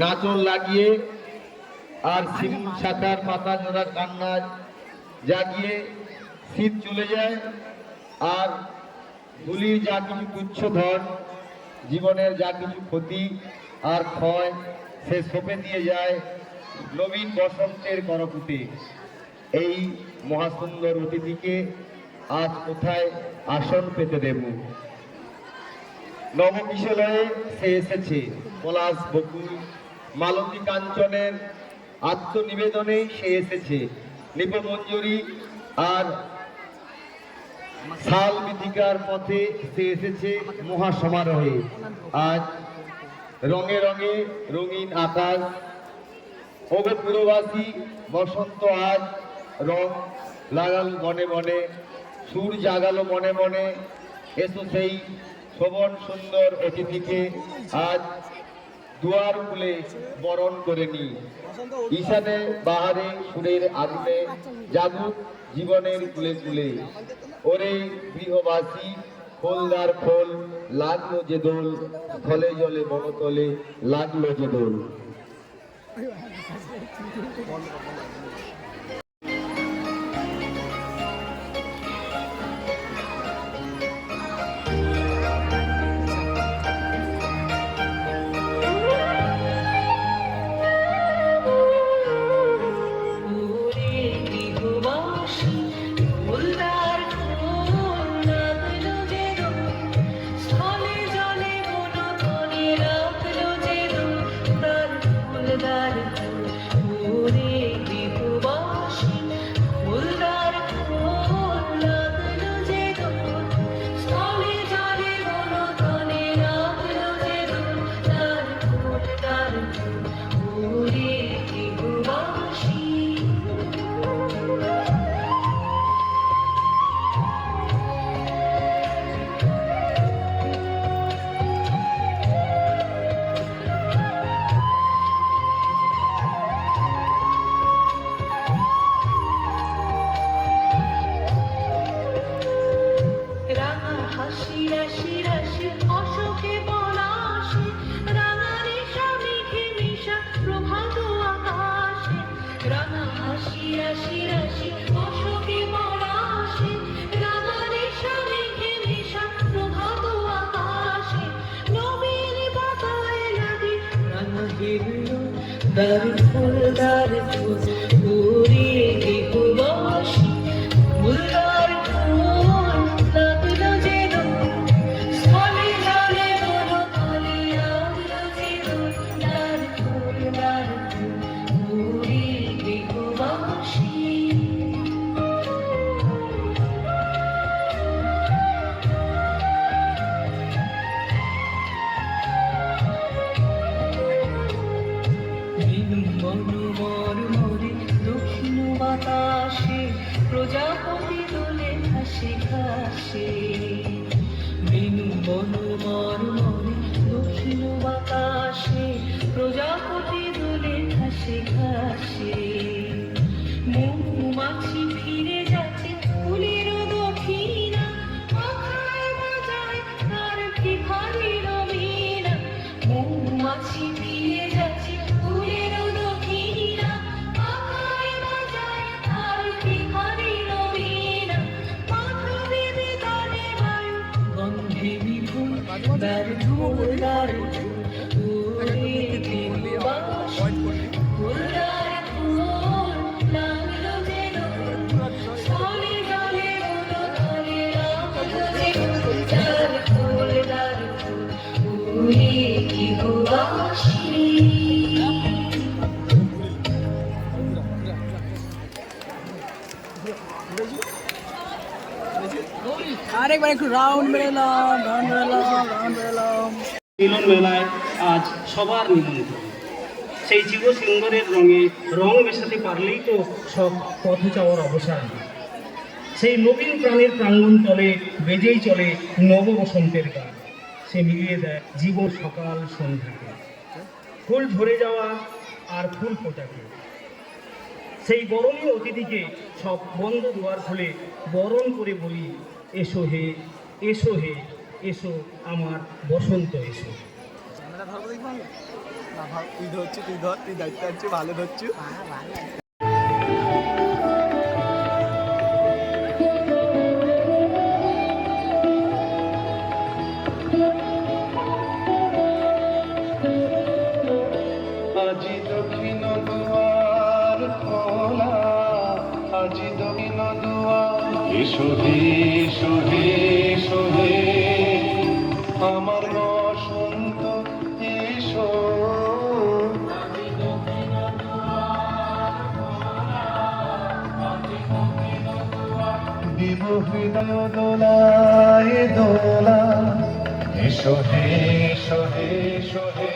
নাচল লাগিয়ে আর শিমুল শাখার পাতা জোড়া কান্না জাগিয়ে শীত চলে যায়, আর ধুলির যা কিছু তুচ্ছ ধন, জীবনের যা কিছু ক্ষতি আর ক্ষয়, সে সঁপে দিয়ে যায় নবীন বসন্তের করকুটে। এই মহাসুন্দর অতিথিকে আজ কোথায় আসন পেতে দেব? নবকিশলয়ে সে এসেছে, পলাশ বকুল মালতী কাঞ্চনের আত্মনিবেদনে সে এসেছে, নিপমঞ্জরি আর শাল বিধিকার পথে সে এসেছে মহাসমারোহে। আজ রঙে রঙে রঙিন আকাশ, ওগো পুরবাসী বসন্ত আজ রং লাগালো বনে বনে, সুর জাগালো মনে মনে। এসো সেই শোভন সুন্দর অতিথিকে আজ দুয়ার খুলে বরণ করে নি। ঈশানে বাহারে সুরের আগুনে জাগুক জীবনের কুলে কুলে। ওরে গৃহবাসী খোলদার খোল, লাগলো যে দোল, স্থলে জলে বনতলে লাগলো যে দোল। Dar ful puri gৃহবাসী ফুলদার ফুল লাগলো যে দোল, স্থলে জলে বনতলে লাগলো যে দোল। dar ফুল পুরি গৃহবাসী। দক্ষিণ বাতাসে প্রজাপতি দোলে ঘাসে ঘাসে, বেনু বন মরমরে দক্ষিণ বাতাসে প্রজাপতি দোলে ঘাসে ঘাসে। মৌমাছি ফিরে যাচ্ছে ফুলের দক্ষিণা, মাথায় বাজায় তার ভিখারির বীণা। মৌমাছি ফিরে যাচ্ছে ফুলের দক্ষিণা, মাথায় বাজায় তার ভিখারির বীণা। মাথা বেঁধে গানে বায়ু গন্ধে বিপুল, দ্বার ঢোল দ্বার ঢোল ওরে গৃহবাসী ফুলদার ফুল লাগলো যে দোল, স্থলে জলে বনতলে লাগলো যে দোল। dar ফুল ওরে গৃহবাসী। আরেকবার একটু রাউন্ড বেরোলাম, মিলন মেলায় আজ সবার নিমন্ত্রণ। সেই জীব সুন্দরের রঙে রং মেশাতে পারলেই তো সব পথ চাওয়ার অবসান। সেই নবীন প্রাণের প্রাঙ্গণ তলে বেজেই চলে নব বসন্তের গান। সে মিলিয়ে দেয় জীবন সকাল সন্ধ্যাকে, ফুল ঝরে যাওয়া আর ফুল ফোটাকে। সেই বরণীয় অতিথিকে সব বন্ধ দুয়ার খুলে বরণ করে বলি, এসো হে এসো হে এসো আমার বসন্ত এসো। তুই ধরছি, তুই ধর, তুই দায়িত্ব আছিস, ভালো ধরছি। আজি দক্ষিণ দুয়ার খোলা, আজি দক্ষিণ দুয়ার। এসো হে, এসো হে, এসো হে, আমার বসন্ত এসো। দিব হৃদয় দোলায় দোলা। এসো হে, এসো হে, এসো হে,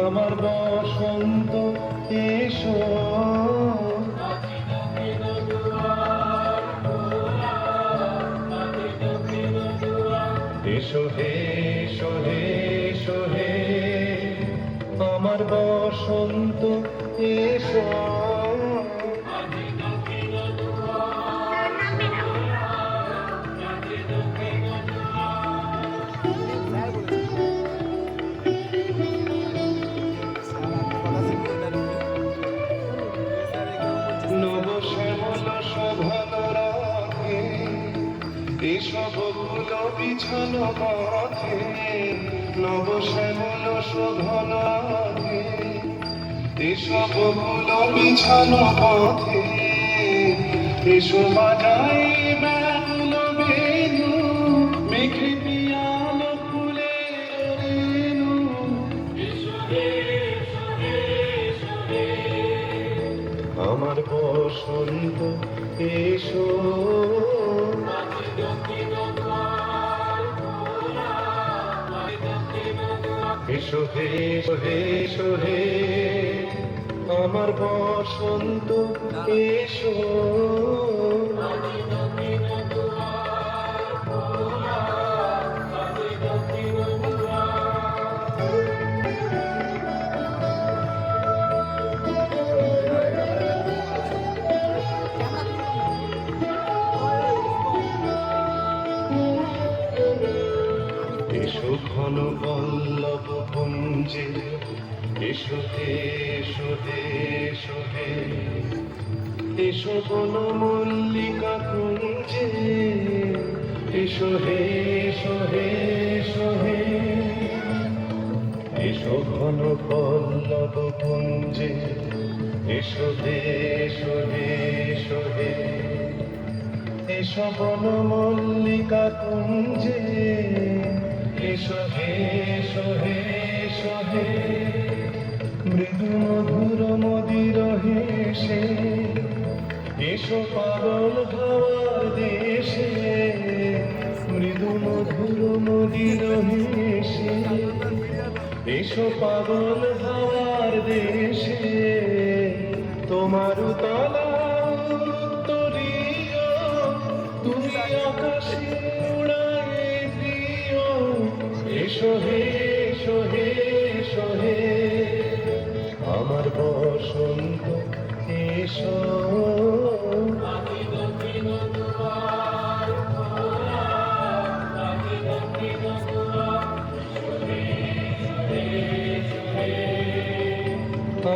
আমার বসন্ত এসো। এসো হে, এসো হে, এসো হে, আমার বসন্ত এসো। নব শ্যামল শোভন রাখে, এসব ফুল বিছানো পথে। নব শ্যামল শোভন রাখে, এসব ফুল বিছানো পথে। এসো বাজাই ব্যাকুল বেণু, মেঘে পিয়ানো ফুলের রেণু। আমার বসন্ত এসো। এসো হে, এসো হে, এসো হে, আমার বসন্ত এসো। এসো ঘন পল্লব কুঞ্জে, এসো হে, এসো হে, এসো হে, এসো বন মল্লিকা কুঞ্জে। এসো হে, এসো হে, এসো হে, এসো ঘন পল্লব কুঞ্জে। এসো হে, এসো হে, এসো হে, এসো বন মল্লিকা কুঞ্জে। এসো হে, এসো হে, এসো হে, মৃদু মধুর মদির হেসে। এসো পাগল ভাবার দেশে, মৃদু মধুর মদির হেসে। এসো পাগল ভাবার দেশে, তোমার তলা উত্তরীয়, তুমি আকাশে উড়ায়ে দিও। এসো হে, এসো হে, এসো হে, আমার বসন্ত এসো।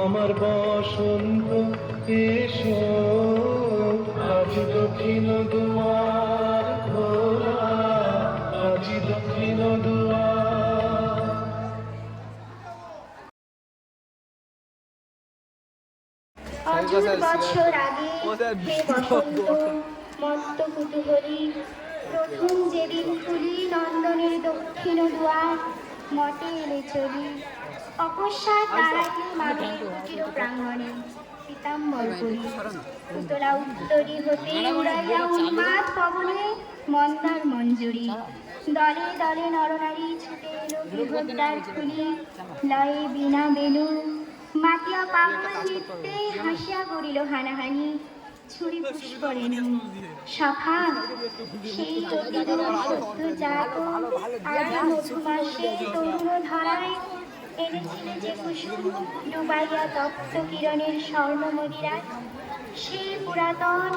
আমার বসন্ত এসো। আজি দক্ষিণ দুয়ার খোলা, আজি দক্ষিণ দুয়ার। অযুত বৎসর আগে হে বসন্ত মত্ত কুতূহলী, প্রথম যেদিন খুলি নন্দনের দক্ষিণ দুয়ার, মতে এলে চলি অকস্মাৎ দাঁড়াইলে মামের কুটির প্রাঙ্গণে। পীতাম্বর পরি উতলা উত্তরি হতে উড়াইয়া উন্মাদ পবনে মন্দার মঞ্জুরি। দলে দলে নরনারী ছুটে এলো গৃহদ্বার খুলি, লয়ে বীণা বেণু মাতিয়া পাগল নৃত্যে হাসিয়া করিল হানাহানি। ছুরি পুষ্প রেণু সখা সেই অতীত সত্য জাত, আজ মধুমাসে তরুণ ধারায় এনেছিলে যে কুসুম ডুবাইয়া তপ্ত কিরণের স্বর্ণ মদিরায়। সেই পুরাতন,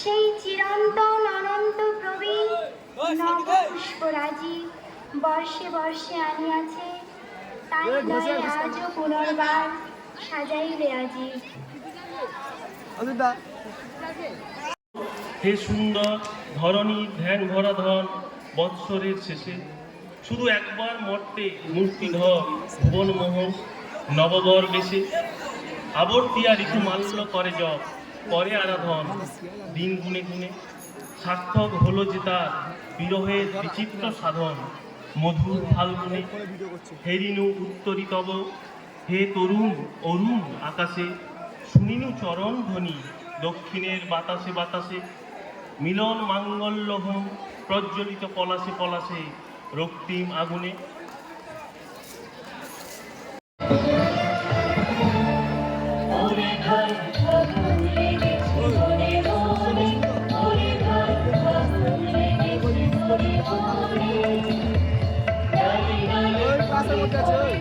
সেই চিরন্তন অনন্ত প্রবীণ নব পুষ্পরাজি বর্ষে বর্ষে আনিয়াছে, তাই নয় আজও পুনর্বার সাজাইলে আজি। অযোধ্যা হে সুন্দর ধরণী ধ্যান ভরা ধন বৎসরের শেষে শুধু একবার মর্তে মূর্তিধর ভুবন মোহন নববর বেশে আবর্তিয়া ঋতু মাল্য করে জপ করে আরাধন দিন গুনে গুনে সার্থক হলো যে তার বিরহের বিচিত্র সাধন মধুর ফাল্গুনে হেরিনু উত্তরিতব হে তরুণ অরুণ আকাশে শুনিনু চরণ ধ্বনি দক্ষিণের বাতাসে বাতাসে মিলন মাঙ্গল্য হোম প্রজ্বলিত পলাশে পলাশে রক্তিম আগুনে ওই পাশের মধ্যে আছে ওই।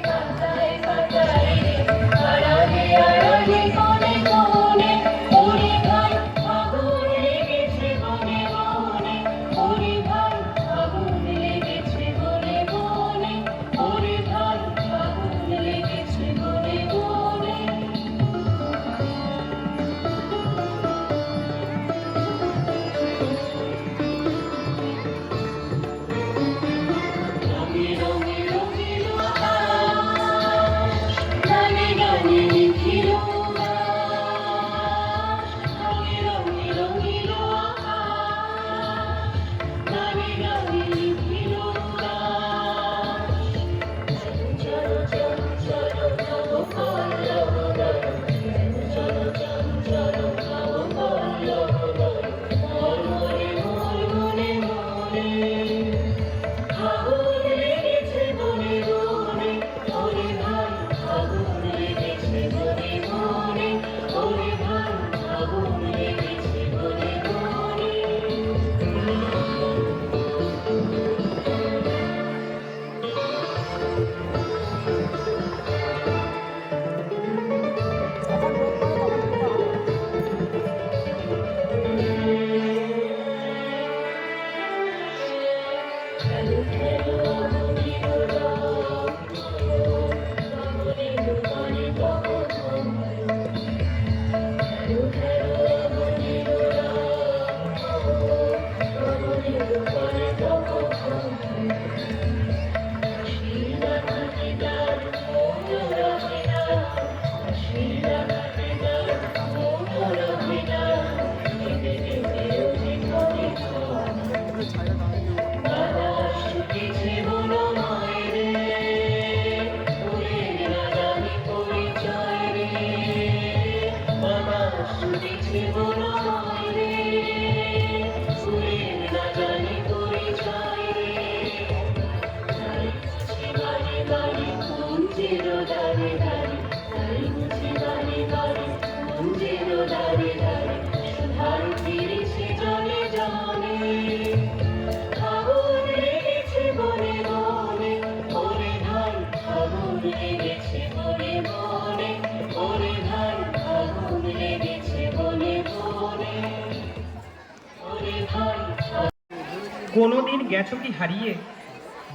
কোনোদিন গেছো কি হারিয়ে,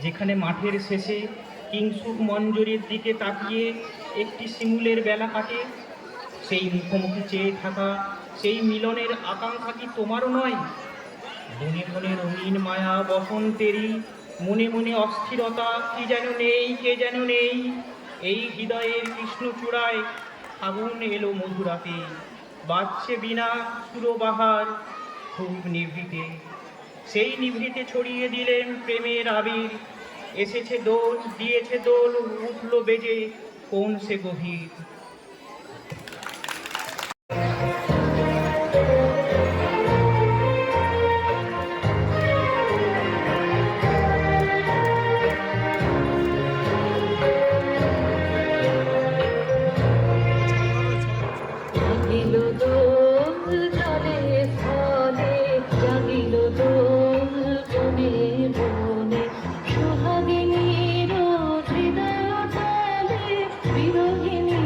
যেখানে মাঠের শেষে কিংসুক মঞ্জুরির দিকে তাকিয়ে একটি শিমুলের বেলা কাটে? সেই মুখোমুখি চেয়ে থাকা, সেই মিলনের আকাঙ্ক্ষা কি তোমারও নয়? বনে বনে রঙিন মায়া বসন্তেরই, মনে মনে অস্থিরতা কি যেন নেই, কে যেন নেই। এই হৃদয়ের কৃষ্ণচূড়ায় আগুন এলো মধুরাতে, বাজছে বিনা সুরবাহার খুব নিভৃতে। সেই নিভৃতে ছড়িয়ে দিলেন প্রেমের আবির, এসেছে দোল, দিয়েছে দোল, উঠল বেজে কোন সে গভীর। বিরোহিনী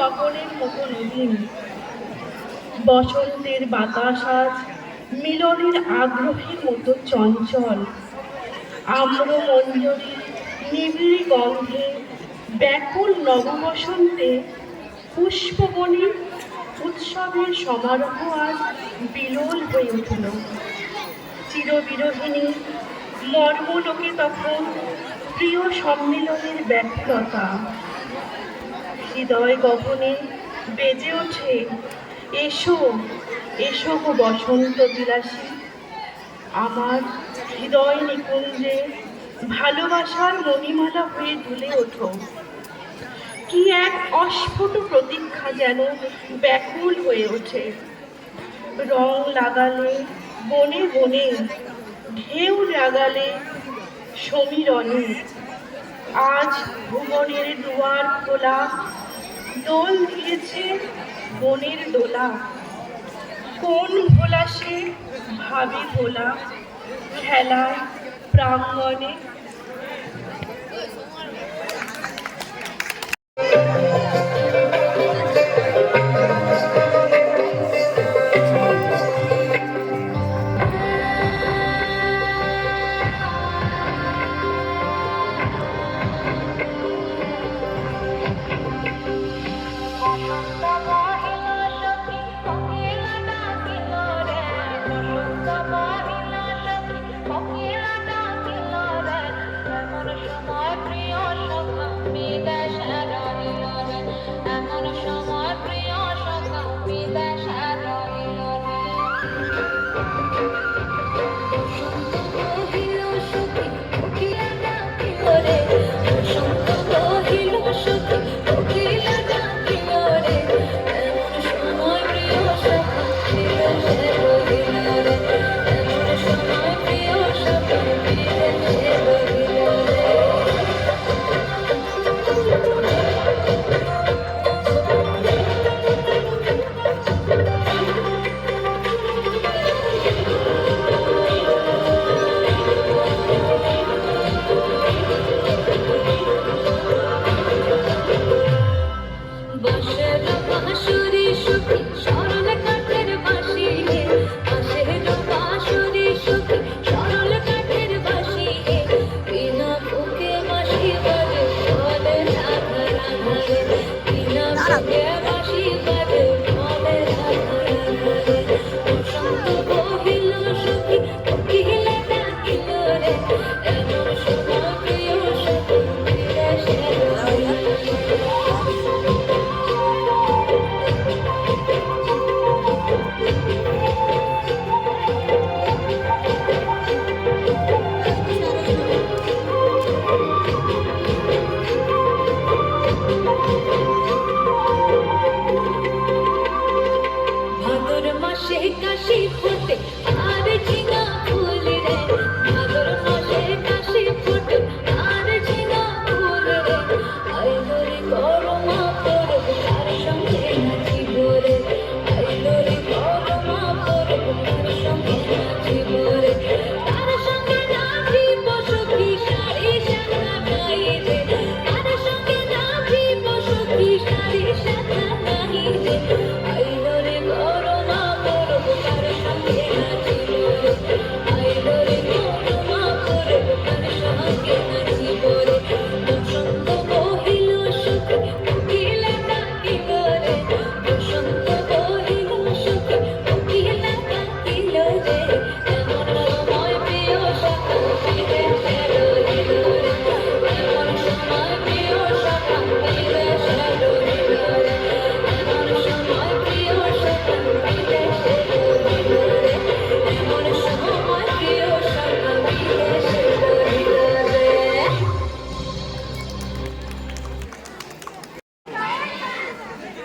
সকলের মতো নবীন। বসন্তের বাতাস আজ মিলনের আগ্রহের মতো চঞ্চল। আম্র মঞ্জরির নিবিড় গন্ধে ব্যাকুল নববসন্তে পুষ্পবনে উৎসবের সমারোহ আজ বিলোল হয়ে উঠল। চিরবিরোহিণী মর্মলোকে তখন প্রিয় সম্মিলনের ব্যাকুলতা। হৃদয় গহনে বেজে ওঠে, এসো এসো গো বসন্ত বিলাসী। আমার হৃদয় নিকুঞ্জে ভালোবাসার মণিমালা হয়ে দুলে ওঠো। কি এক অস্ফুট প্রতীক্ষা যেন ব্যাকুল হয়ে ওঠে। রং লাগালে বনে বনে, ঢেউ লাগালে সমীরণে, আজ ভুবনের দুয়ার খোলা, দোল দিয়েছে বনের দোলা। কোন ভোলা সে ভাবি ভোলা, খেলায় প্রাঙ্গণে।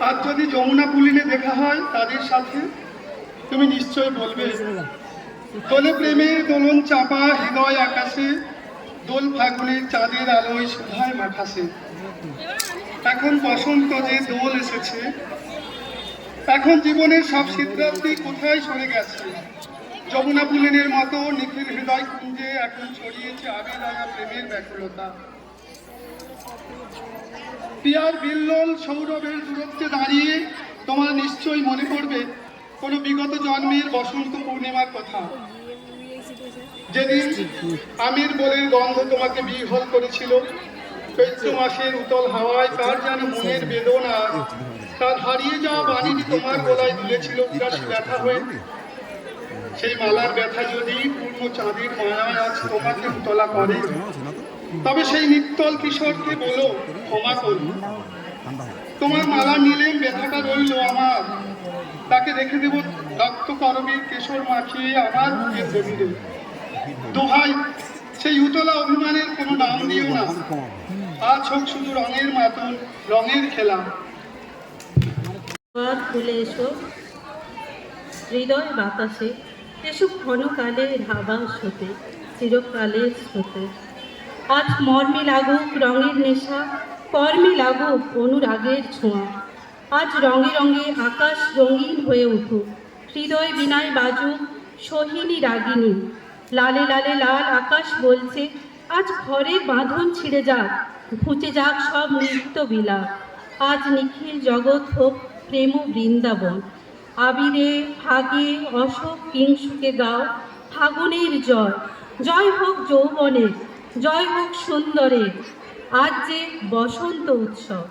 আর যদি যমুনা পুলিনে দেখা হয় তাদের সাথে, তুমি নিশ্চয় বলবে দোলে প্রেমের দোলন চাপা হৃদয় আকাশে, দোল ফাগুনের চাঁদের আলোয় সুধায় মাখাসে। এখন বসন্ত যে দোল এসেছে, এখন জীবনের সব সিদ্ধান্তি কোথায় সরে গেছে। যমুনা পুলিনের মতো নিখিল হৃদয় কুঞ্জে এখন ছড়িয়েছে আবেগ প্রেমের ব্যাকুলতা। পিয়ার বিল্লল সৌরভের দূরত্বে দাঁড়িয়ে তোমার নিশ্চয়ই মনে পড়বে কোনো বিগত জন্মের বসন্ত পূর্ণিমার কথা, যেদিন আমির বলের গন্ধ তোমাকে বিহ্বল করেছিল। চৈত্র মাসের উতল হাওয়ায় কার যেন মনের বেদনা, তার হারিয়ে যাওয়া বাণীটি তোমার গলায় তুলেছিল বিরাট ব্যথা হয়ে। সেই মালার ব্যথা যদি পূর্ণ চাঁদের মায়ায় আজ তোমাকে উতলা করে, তবে সেই নিত্যল কিশোরকে বলো ক্ষমা করো। তোমার মালা নিলেম ব্যথাটা রইল আমার, তাকে রেখে দেব রক্ত করবীর কেশর মাখিয়ে আমার বুকের গভীরে। দোহাই সেই উতলা অভিমানের কোনো নাম দিও না, আজ হোক শুধু রঙের মাতন, রঙের খেলা। আবার ভুলে এসো হৃদয় বাতাসে, এসো ক্ষণকালের আভাস হতে, চিরকালের স্রোতে। আজ মর্মে লাগুক রঙের নেশা, কর্মে লাগুক অনুরাগের ছোঁয়া। আজ রঙে রঙে আকাশ রঙিন হয়ে উঠুক, হৃদয় বিনায় বাজুক সোহিনী রাগিনী। লালে লালে লাল আকাশ বলছে আজ ঘরের বাঁধন ছিঁড়ে যাক, ঘুচে যাক সব নৃত্য বিলাপ। আজ নিখিল জগৎ হোক প্রেম বৃন্দাবন। আবিরে ফাগে অশোক কিংসুকে গাও ফাগুনের জয়, জয় হোক যৌবনের, জয় হোক সুন্দরের, আজ যে বসন্ত উৎসব।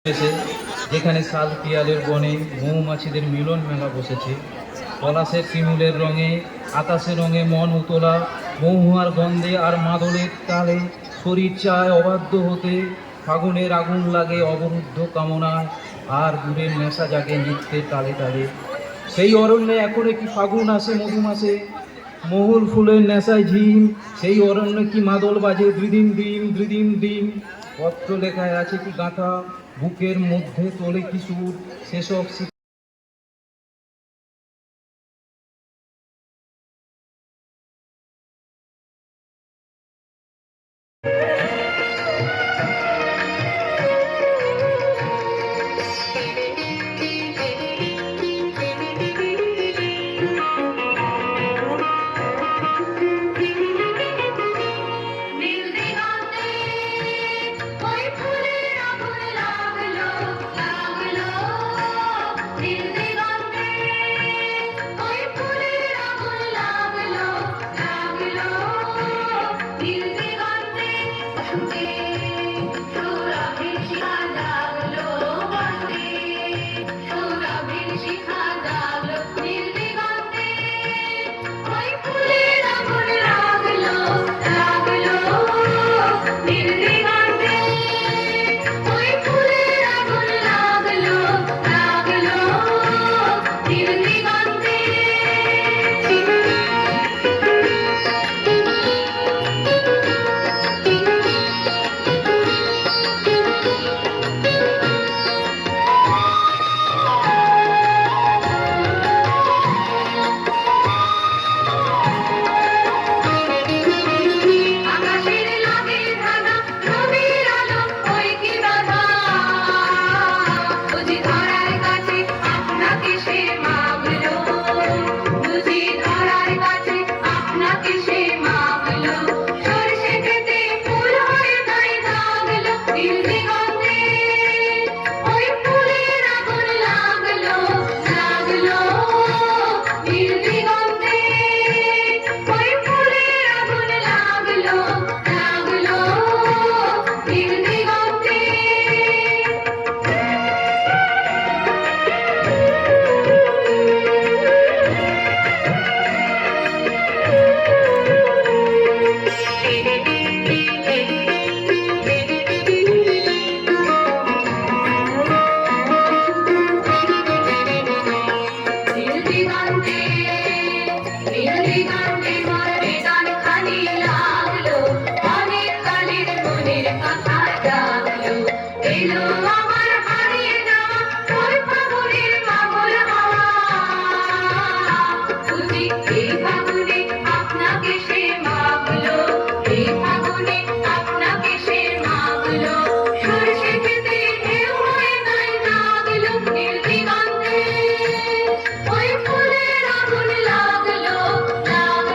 এসে যেখানে শাল পিয়ালের বনে মৌমাছিদের মিলন মেলা বসেছে। পলাশের শিমুলের রঙে, আকাশের রঙে মন উতলা, মহুয়ার গন্ধে আর মাদলের তালে শরীর চায় অবাধ্য হতে। ফাগুনের আগুন লাগে অবরুদ্ধ কামনায়, আর দূরের নেশা জাগে নৃত্যের তালে তালে। সেই অরণ্যে এখন কি ফাগুন আসে মধুমাসে, মহুল ফুলের নেশায় ঝিম। সেই অরণ্যে কি মাদল বাজে দ্রিদিম দিম দ্রিদিম দিম। পত্র লেখায় আছে কি গাঁথা, বুকের মধ্যে তোলে কি সুর, সেসব নীল দিগন্তে ওই ফুলের আগুন লাগলো লাগলো, নীল দিগন্তে ওই ফুলের আগুন লাগলো লাগলো, নীল দিগন্তে বসন্তে সুরভির শিখা জাগলো বসন্তে, সুরভির শিখা জাগলো, নীল দিগন্তে ওই ফুলের আগুন লাগলো লাগলো, নীল দিগন্তে ওই ফুলের আগুন লাগলো লাগলো, নীল দিগন্তে। আকাশের লাগে ধানা রবির আলো ওই কি বাধা, বুঝি ধরার কাছে আপনাকে সে মাগলো, বুঝি ধরার কাছে আপনাকে সে মাগলো, সরষে খেতে ফুল হয়ে নাই দাগলো, নীল দিগন্তে ওই ফুলের আগুন লাগলো লাগলো, নীল দিগন্তে ওই ফুলের আগুন লাগলো লাগলো, নীল দিগন্তে। নীল দিগন্তে নীল দিগন্তে মোর বেদন খানি লাগলো, অনেক কালের মনের কথা জাগলো, এলো আমার হারিয়ে যাওয়া ওই ফাগুনের মাগল হাওয়া, বুঝি এই ফাগুনে আপনাকে সে মাগলো, এই ফাগুনে আপনাকে সে মাগলো, সরষে খেতে ঢেউ হয়ে নাই জাগলো, নীল দিগন্তে ওই ফুলের আগুন লাগলো লাগলো,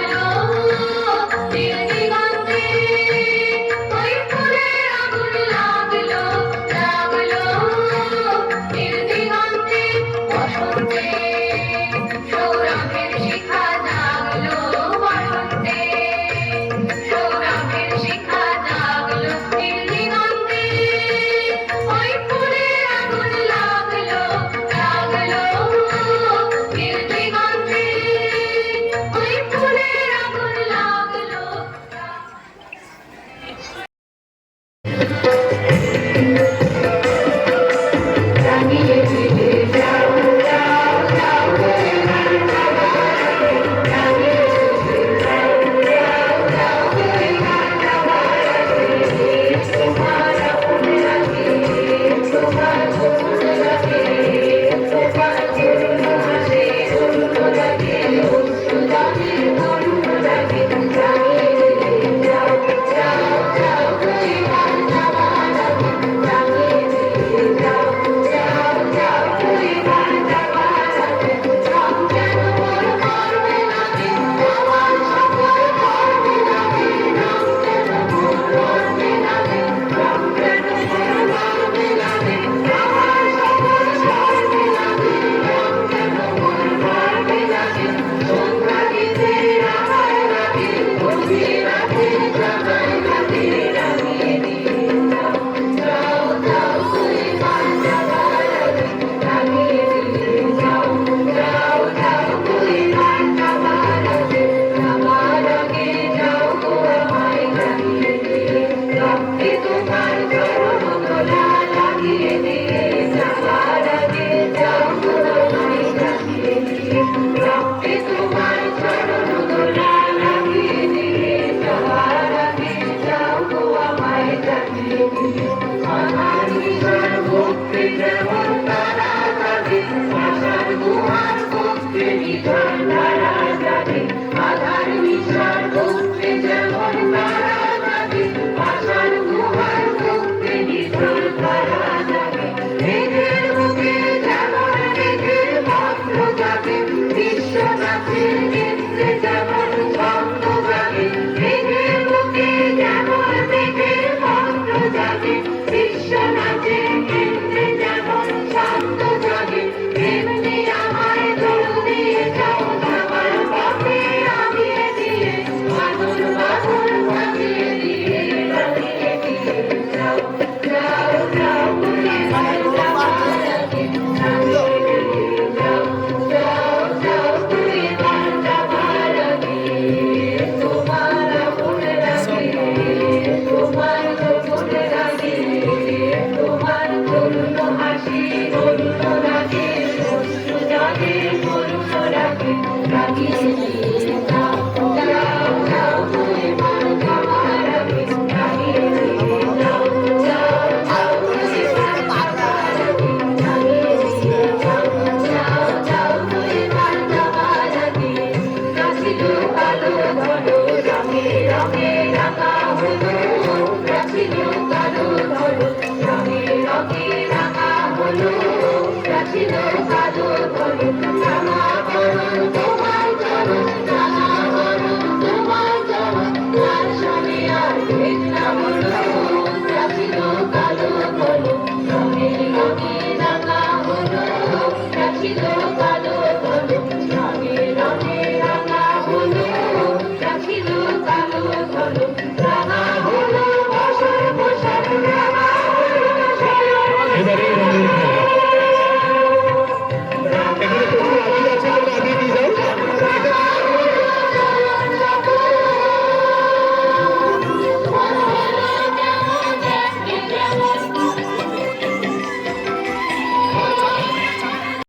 কালো